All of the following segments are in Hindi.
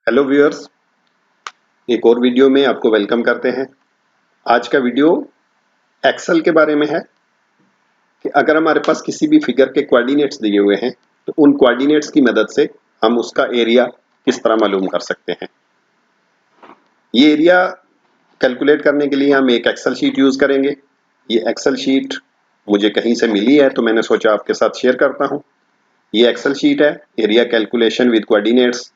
हेलो व्यूअर्स, एक और वीडियो में आपको वेलकम करते हैं। आज का वीडियो एक्सेल के बारे में है कि अगर हमारे पास किसी भी फिगर के कोऑर्डिनेट्स दिए हुए हैं तो उन कोऑर्डिनेट्स की मदद से हम उसका एरिया किस तरह मालूम कर सकते हैं। ये एरिया कैलकुलेट करने के लिए हम एक एक्सेल शीट यूज़ करेंगे। ये एक्सेल शीट मुझे कहीं से मिली है तो मैंने सोचा आपके साथ शेयर करता हूँ। ये एक्सेल शीट है area calculation with coordinates.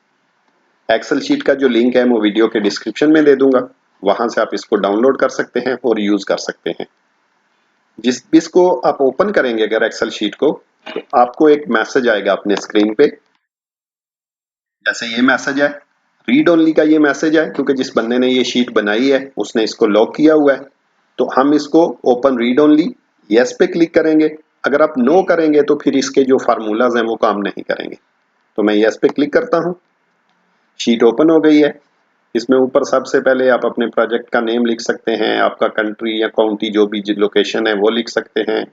Excel sheet का जो लिंक है मैं वीडियो के डिस्क्रिप्शन में दे दूंगा, वहां से आप इसको डाउनलोड कर सकते हैं और यूज कर सकते हैं। इसको आप ओपन करेंगे अगर एक्सेल शीट को, तो आपको एक मैसेज आएगा अपने स्क्रीन पे। जैसे ये मैसेज है, रीड ओनली का ये मैसेज है, क्योंकि जिस बंदे ने ये शीट बनाई है उसने इसको लॉक किया हुआ है। तो हम इसको ओपन रीड ओनली यस पे क्लिक करेंगे। अगर आप नो करेंगे तो फिर इसके जो फार्मूलाज हैं वो काम नहीं करेंगे। तो मैं यस पे क्लिक करता हूँ। शीट ओपन हो गई है। इसमें ऊपर सबसे पहले आप अपने प्रोजेक्ट का नेम लिख सकते हैं, आपका कंट्री या काउंटी जो भी लोकेशन है वो लिख सकते हैं,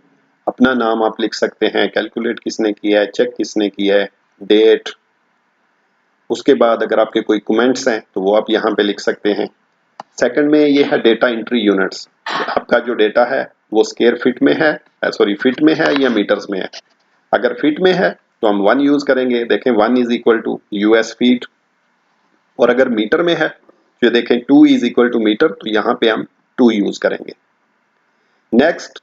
अपना नाम आप लिख सकते हैं, कैलकुलेट किसने किया है, चेक किसने किया है, डेट। उसके बाद अगर आपके कोई कमेंट्स हैं तो वो आप यहाँ पे लिख सकते हैं। सेकंड में ये है डेटा एंट्री यूनिट्स। आपका जो डेटा है वो स्क्वायर फीट में है, सॉरी फीट में है या मीटर्स में है। अगर फीट में है तो हम 1 यूज करेंगे। देखें 1 is equal to US feet. और अगर मीटर में है जो देखें 2 इज इक्वल टू मीटर, तो यहाँ पे हम 2 यूज करेंगे। नेक्स्ट,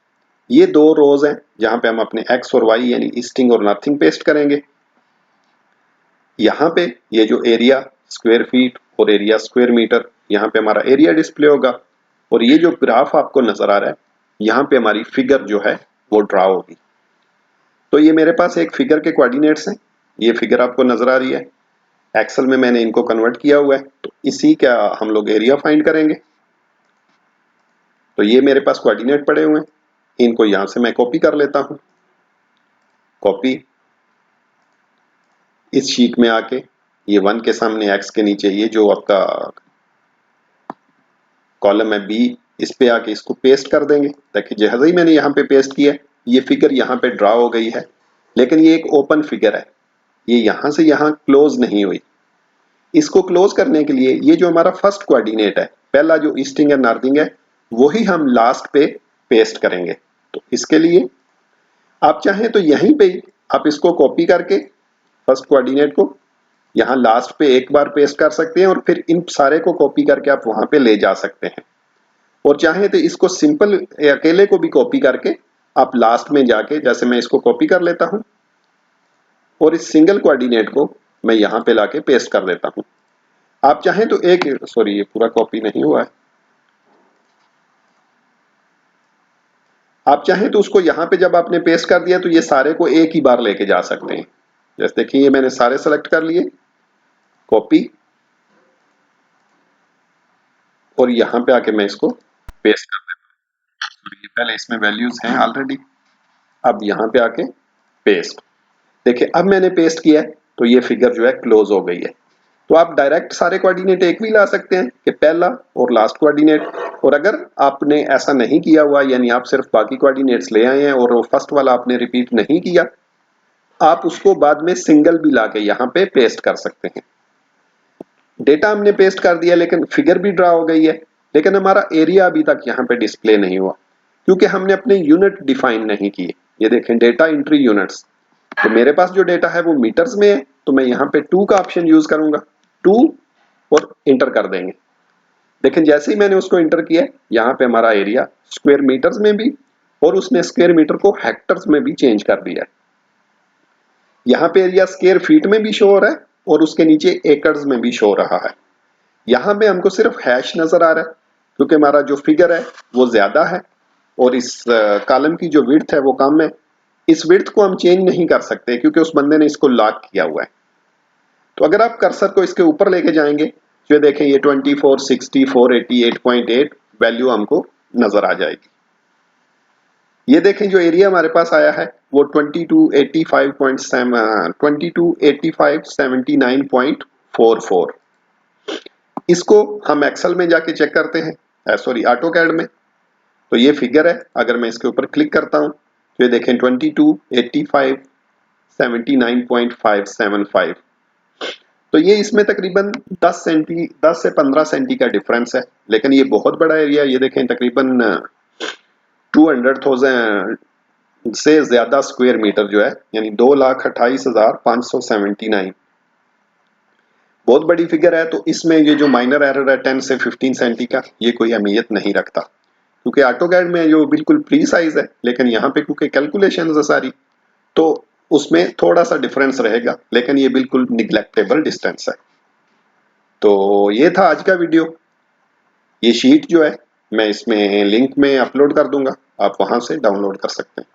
ये दो रोज हैं जहां पे हम अपने एक्स और वाई यानी ईस्टिंग और नॉर्थिंग पेस्ट करेंगे। यहाँ पे ये जो एरिया स्क्वायर फीट और एरिया स्क्वायर मीटर, यहाँ पे हमारा एरिया डिस्प्ले होगा। और ये जो ग्राफ आपको नजर आ रहा है, यहाँ पे हमारी फिगर जो है वो ड्रा होगी। तो ये मेरे पास एक फिगर के कोऑर्डिनेट्स हैं। ये फिगर आपको नजर आ रही है। एक्सेल में मैंने इनको कन्वर्ट किया हुआ है, तो इसी का हम लोग एरिया फाइंड करेंगे। तो ये मेरे पास कोऑर्डिनेट पड़े हुए हैं, इनको यहां से मैं कॉपी कर लेता हूं। कॉपी, इस शीट में आके ये 1 के सामने एक्स के नीचे ये जो आपका कॉलम है बी, इस पे आके इसको पेस्ट कर देंगे। ताकि जैसे ही मैंने यहाँ पे पेस्ट किया, ये फिगर यहाँ पे ड्रा हो गई है। लेकिन ये एक ओपन फिगर है, ये यहां से यहां क्लोज नहीं हुई। इसको क्लोज करने के लिए ये जो हमारा फर्स्ट कोऑर्डिनेट है, पहला जो ईस्टिंग है नॉर्थिंग है, वही हम लास्ट पे पेस्ट करेंगे। तो इसके लिए आप चाहें तो यहीं पे आप इसको कॉपी करके फर्स्ट कोऑर्डिनेट को यहाँ लास्ट पे एक बार पेस्ट कर सकते हैं और फिर इन सारे को कॉपी करके आप वहां पे ले जा सकते हैं। और चाहें तो इसको सिंपल अकेले को भी कॉपी करके आप लास्ट में जाके, जैसे मैं इसको कॉपी कर लेता हूं और इस सिंगल कोऑर्डिनेट को मैं यहाँ पे लाके पेस्ट कर देता हूं। आप चाहें तो एक, सॉरी ये पूरा कॉपी नहीं हुआ है, आप चाहें तो उसको यहाँ पे जब आपने पेस्ट कर दिया तो ये सारे को एक ही बार लेके जा सकते हैं। जैसे देखिए ये मैंने सारे सेलेक्ट कर लिए, कॉपी, और यहाँ पे आके मैं इसको पेस्ट कर देता हूँ। ये पहले इसमें वैल्यूज हैं ऑलरेडी, अब यहाँ पे आके पेस्ट। देखिए अब मैंने पेस्ट किया है तो ये फिगर जो है क्लोज हो गई है। तो आप डायरेक्ट सारे कोऑर्डिनेट एक भी ला सकते हैं कि पहला और लास्ट कोऑर्डिनेट। और अगर आपने ऐसा नहीं किया हुआ, यानी आप सिर्फ बाकी कोऑर्डिनेट्स ले आए हैं और वो फर्स्ट वाला आपने रिपीट नहीं किया, आप उसको बाद में सिंगल भी लाके यहाँ पे पेस्ट कर सकते हैं। डेटा हमने पेस्ट कर दिया लेकिन फिगर भी ड्रा हो गई है, लेकिन हमारा एरिया अभी तक यहाँ पे डिस्प्ले नहीं हुआ क्योंकि हमने अपने यूनिट डिफाइन नहीं किए। ये देखें डेटा एंट्री यूनिट्स, तो मेरे पास जो डेटा है वो मीटर्स में है, तो मैं यहाँ पे 2 का ऑप्शन यूज करूंगा, 2, और इंटर कर देंगे। लेकिन जैसे ही मैंने उसको इंटर किया, यहाँ पे हमारा एरिया स्क्वायर मीटर्स में भी और उसने स्क्वायर मीटर को हेक्टर्स में भी चेंज कर दिया है। यहाँ पे एरिया स्क्वायर फीट में भी शो हो रहा है और उसके नीचे एकड़्स में भी शो हो रहा है। यहाँ पे हमको सिर्फ हैश नजर आ रहा है क्योंकि हमारा जो फिगर है वो ज्यादा है और इस कॉलम की जो विड्थ है वो कम है। इस विड्थ को हम चेंज नहीं कर सकते क्योंकि उस बंदे ने इसको लॉक किया हुआ है। तो अगर आप कर्सर को इसके ऊपर लेके जाएंगे, जो देखें ये 24, 64, 88.8 वैल्यू हमको नजर आ जाएगी। ये देखें जो एरिया हमारे पास आया है वो 2285.79.44। इसको हम एक्सेल में जाके चेक करते हैं, सॉरी ऑटो कैड में। तो ये फिगर है, अगर मैं इसके ऊपर क्लिक करता हूं तो ये देखें 2285 79.575। तो ये इसमें तकरीबन 10 से 15 सेंटी का डिफरेंस है, लेकिन ये बहुत बड़ा एरिया, ये देखें तकरीबन 200,000 से ज्यादा स्क्वायर मीटर जो है, यानी 2,28,579 बहुत बड़ी फिगर है। तो इसमें ये जो माइनर एरर है 10 से 15 सेंटी का, ये कोई अहमियत नहीं रखता, क्योंकि ऑटोकैड में जो बिल्कुल प्री साइज है, लेकिन यहाँ पे क्योंकि कैलकुलेशन है सारी, तो उसमें थोड़ा सा डिफरेंस रहेगा, लेकिन ये बिल्कुल निग्लेक्टेबल डिस्टेंस है। तो ये था आज का वीडियो। ये शीट जो है मैं इसमें लिंक में अपलोड कर दूंगा, आप वहां से डाउनलोड कर सकते हैं।